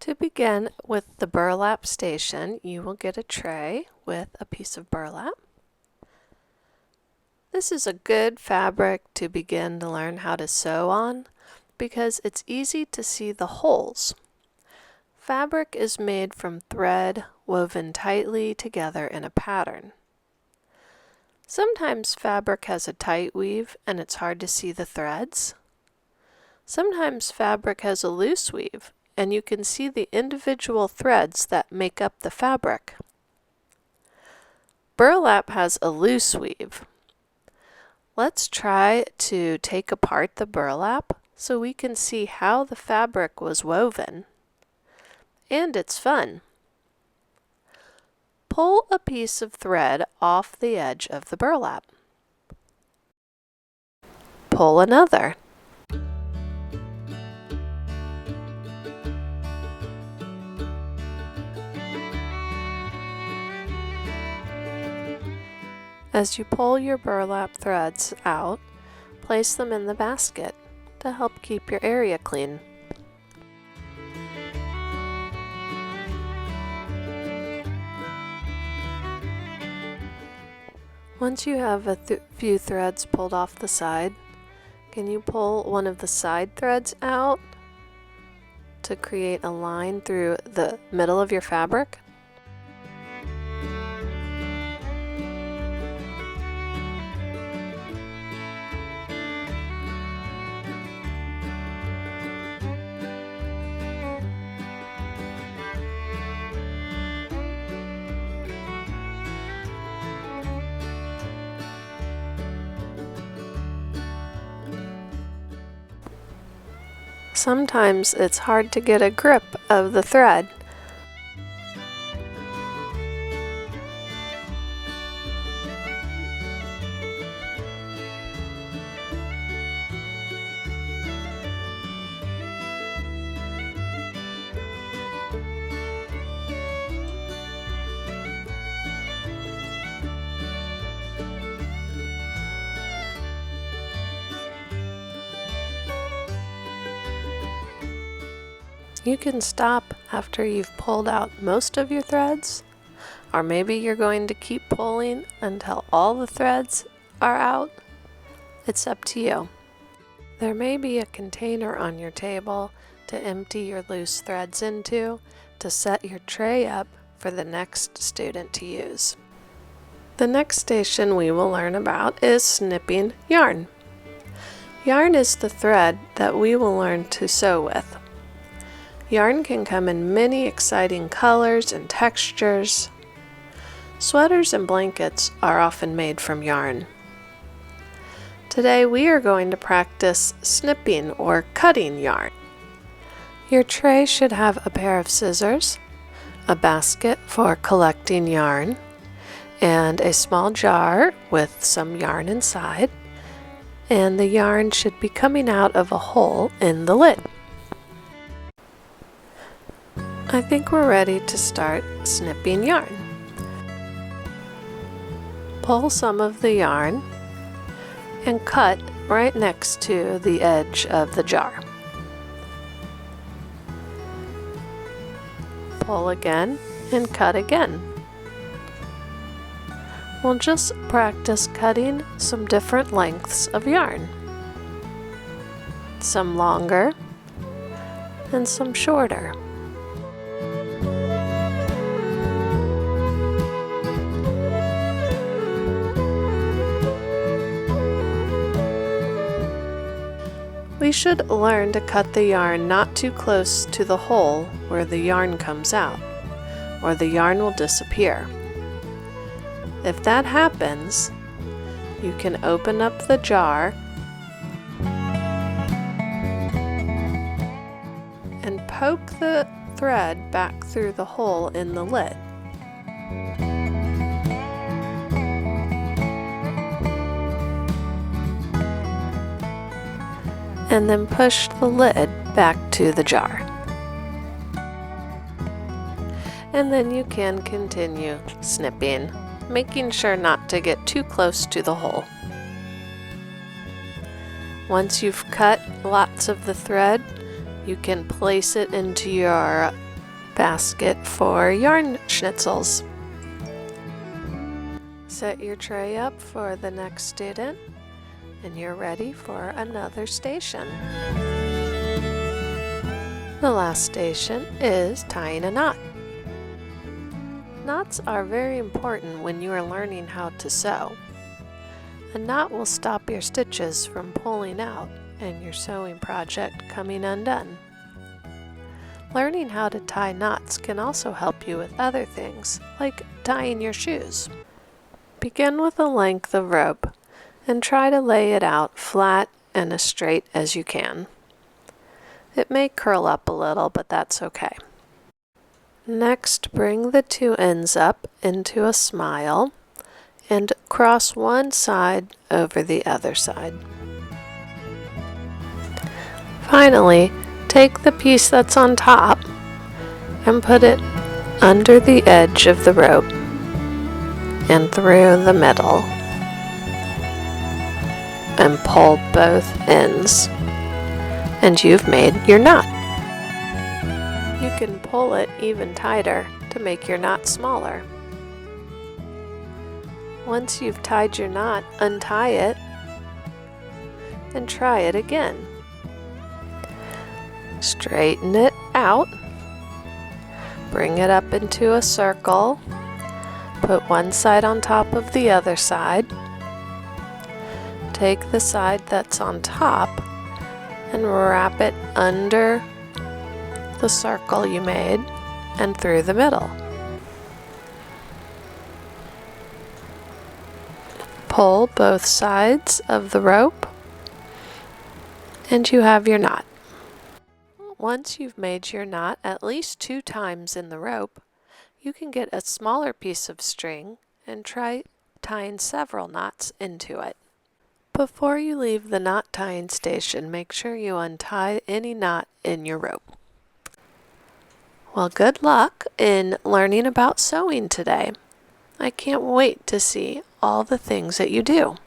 To begin with the burlap station, you will get a tray with a piece of burlap. This is a good fabric to begin to learn how to sew on because it's easy to see the holes. Fabric is made from thread woven tightly together in a pattern. Sometimes fabric has a tight weave and it's hard to see the threads. Sometimes fabric has a loose weave and you can see the individual threads that make up the fabric. Burlap has a loose weave. Let's try to take apart the burlap so we can see how the fabric was woven. And it's fun. Pull a piece of thread off the edge of the burlap. Pull another. As you pull your burlap threads out, place them in the basket to help keep your area clean. Once you have a few threads pulled off the side, can you pull one of the side threads out to create a line through the middle of your fabric? Sometimes it's hard to get a grip of the thread. You can stop after you've pulled out most of your threads, or maybe you're going to keep pulling until all the threads are out. It's up to you. There may be a container on your table to empty your loose threads into to set your tray up for the next student to use. The next station we will learn about is snipping yarn. Yarn is the thread that we will learn to sew with. Yarn can come in many exciting colors and textures. Sweaters and blankets are often made from yarn. Today we are going to practice snipping or cutting yarn. Your tray should have a pair of scissors, a basket for collecting yarn, and a small jar with some yarn inside, and the yarn should be coming out of a hole in the lid. I think we're ready to start snipping yarn. Pull some of the yarn and cut right next to the edge of the jar. Pull again and cut again. We'll just practice cutting some different lengths of yarn. Some longer and some shorter. We should learn to cut the yarn not too close to the hole where the yarn comes out, or the yarn will disappear. If that happens, you can open up the jar and poke the thread back through the hole in the lid. And then push the lid back to the jar. And then you can continue snipping, making sure not to get too close to the hole. Once you've cut lots of the thread, you can place it into your basket for yarn schnitzels. Set your tray up for the next student, and you're ready for another station. The last station is tying a knot. Knots are very important when you are learning how to sew. A knot will stop your stitches from pulling out and your sewing project coming undone. Learning how to tie knots can also help you with other things, like tying your shoes. Begin with a length of rope and try to lay it out flat and as straight as you can. It may curl up a little, but that's okay. Next, bring the two ends up into a smile and cross one side over the other side. Finally, take the piece that's on top and put it under the edge of the rope and through the middle, and pull both ends, and you've made your knot. You can pull it even tighter to make your knot smaller. Once you've tied your knot, untie it and try it again. Straighten it out, bring it up into a circle, put one side on top of the other side, take the side that's on top and wrap it under the circle you made and through the middle. Pull both sides of the rope and you have your knot. Once you've made your knot at least 2 times in the rope, you can get a smaller piece of string and try tying several knots into it. Before you leave the knot tying station, make sure you untie any knot in your rope. Well, good luck in learning about sewing today. I can't wait to see all the things that you do.